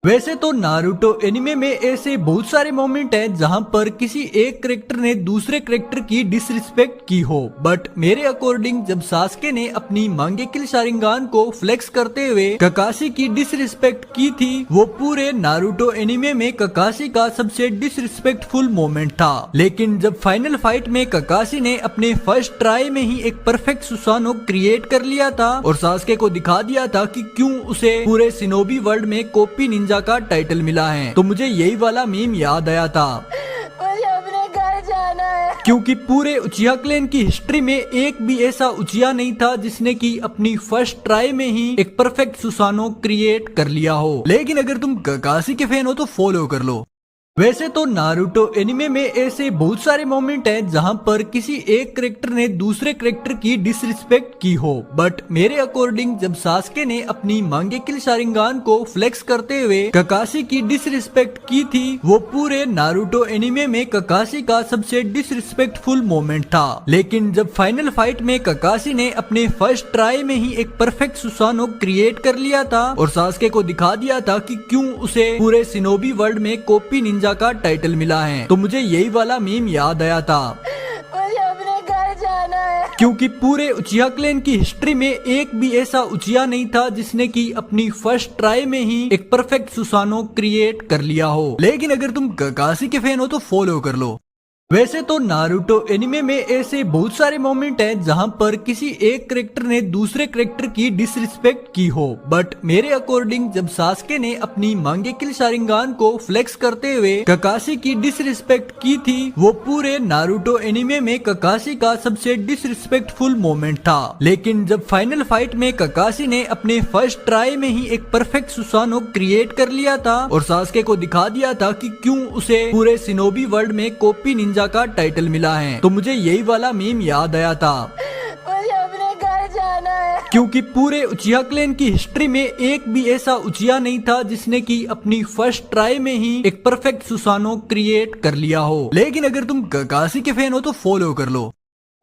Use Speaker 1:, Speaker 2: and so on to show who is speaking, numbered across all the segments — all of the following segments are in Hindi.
Speaker 1: वैसे तो नारुतो एनिमे में ऐसे बहुत सारे मोमेंट हैं जहां पर किसी एक करेक्टर ने दूसरे करेक्टर की डिसरिस्पेक्ट की हो, बट मेरे अकॉर्डिंग जब सास्के ने अपनी मांगेकिल शारिंगान को फ्लेक्स करते हुए ककाशी की डिसरिस्पेक्ट की थी, वो पूरे नारुतो एनिमे में ककाशी का सबसे डिसरिस्पेक्टफुल मोमेंट था। लेकिन जब फाइनल फाइट में ककाशी ने अपने फर्स्ट ट्राई में ही एक परफेक्ट सुसानो क्रिएट कर लिया था और सास्के को दिखा दिया था कि क्यों उसे पूरे शिनोबी वर्ल्ड में कॉपी निंजा का टाइटल मिला है, तो मुझे यही वाला मीम याद आया था।
Speaker 2: मुझे अपने घर जाना है।
Speaker 1: क्योंकि पूरे उचिया क्लैन की हिस्ट्री में एक भी ऐसा उचिया नहीं था जिसने की अपनी फर्स्ट ट्राई में ही एक परफेक्ट सुसानो क्रिएट कर लिया हो। लेकिन अगर तुम ककाशी के फैन हो तो फॉलो कर लो। वैसे तो नारुतो एनिमे में ऐसे बहुत सारे मोमेंट हैं जहां पर किसी एक करेक्टर ने दूसरे करेक्टर की डिसरिस्पेक्ट की हो, बट मेरे अकॉर्डिंग जब सास्के ने अपनी मांगेकिल शारिंगान को फ्लेक्स करते हुए ककाशी की डिसरिस्पेक्ट की थी, वो पूरे नारुतो एनिमे में ककाशी का सबसे डिसरिस्पेक्टफुल मोमेंट था। लेकिन जब फाइनल फाइट में ककाशी ने अपने फर्स्ट ट्राई में ही एक परफेक्ट सुसानो क्रिएट कर लिया था और सास्के को दिखा दिया था कि क्यों उसे पूरे शिनोबी वर्ल्ड में कॉपी निंजा का टाइटल मिला है, तो मुझे यही वाला मीम याद आया था।
Speaker 2: मुझे अपने घर जाना है।
Speaker 1: क्योंकि पूरे उचिया क्लैन की हिस्ट्री में एक भी ऐसा उचिया नहीं था जिसने की अपनी फर्स्ट ट्राई में ही एक परफेक्ट सुसानो क्रिएट कर लिया हो। लेकिन अगर तुम ककाशी के फैन हो तो फॉलो कर लो। वैसे तो नारुतो एनिमे में ऐसे बहुत सारे मोमेंट हैं जहां पर किसी एक करेक्टर ने दूसरे करेक्टर की डिसरिस्पेक्ट की हो, बट मेरे अकॉर्डिंग जब सास्के ने अपनी मांगेकिल शारिंगान को फ्लेक्स करते हुए ककाशी की डिसरिस्पेक्ट की थी, वो पूरे नारुतो एनिमे में ककाशी का सबसे डिसरिस्पेक्टफुल मोमेंट था। लेकिन जब फाइनल फाइट में ककाशी ने अपने फर्स्ट ट्राई में ही एक परफेक्ट सुसानो क्रिएट कर लिया था और सास्के को दिखा दिया था कि क्यों उसे पूरे शिनोबी वर्ल्ड में कॉपी निंजा का टाइटल मिला है, तो मुझे यही वाला मीम याद आया था।
Speaker 2: मुझे अपने घर जाना है।
Speaker 1: क्योंकि पूरे उचिया क्लैन की हिस्ट्री में एक भी ऐसा उचिया नहीं था जिसने की अपनी फर्स्ट ट्राई में ही एक परफेक्ट सुसानो क्रिएट कर लिया हो। लेकिन अगर तुम ककाशी के फैन हो तो फॉलो कर लो।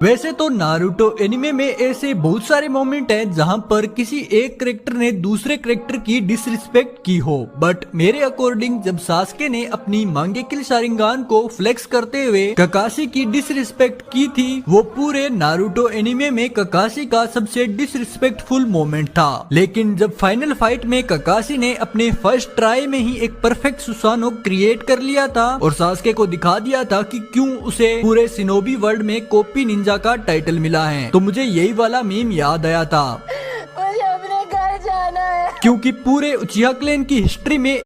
Speaker 1: वैसे तो नारुतो एनिमे में ऐसे बहुत सारे मोमेंट हैं जहां पर किसी एक करेक्टर ने दूसरे करेक्टर की डिसरिस्पेक्ट की हो, बट मेरे अकॉर्डिंग जब सास्के ने अपनी मांगेकिल शारिंगान को फ्लेक्स करते हुए ककाशी की डिसरिस्पेक्ट की थी, वो पूरे नारुतो एनिमे में ककाशी का सबसे डिसरिस्पेक्टफुल मोमेंट था। लेकिन जब फाइनल फाइट में ककाशी ने अपने फर्स्ट ट्राई में ही एक परफेक्ट सुसानो क्रिएट कर लिया था और सास्के को दिखा दिया था कि क्यों उसे पूरे शिनोबी वर्ल्ड में कॉपी निंजा का टाइटल मिला है, तो मुझे यही वाला मीम याद आया था।
Speaker 2: मुझे अपने घर जाना है।
Speaker 1: क्योंकि पूरे उचिया क्लैन की हिस्ट्री में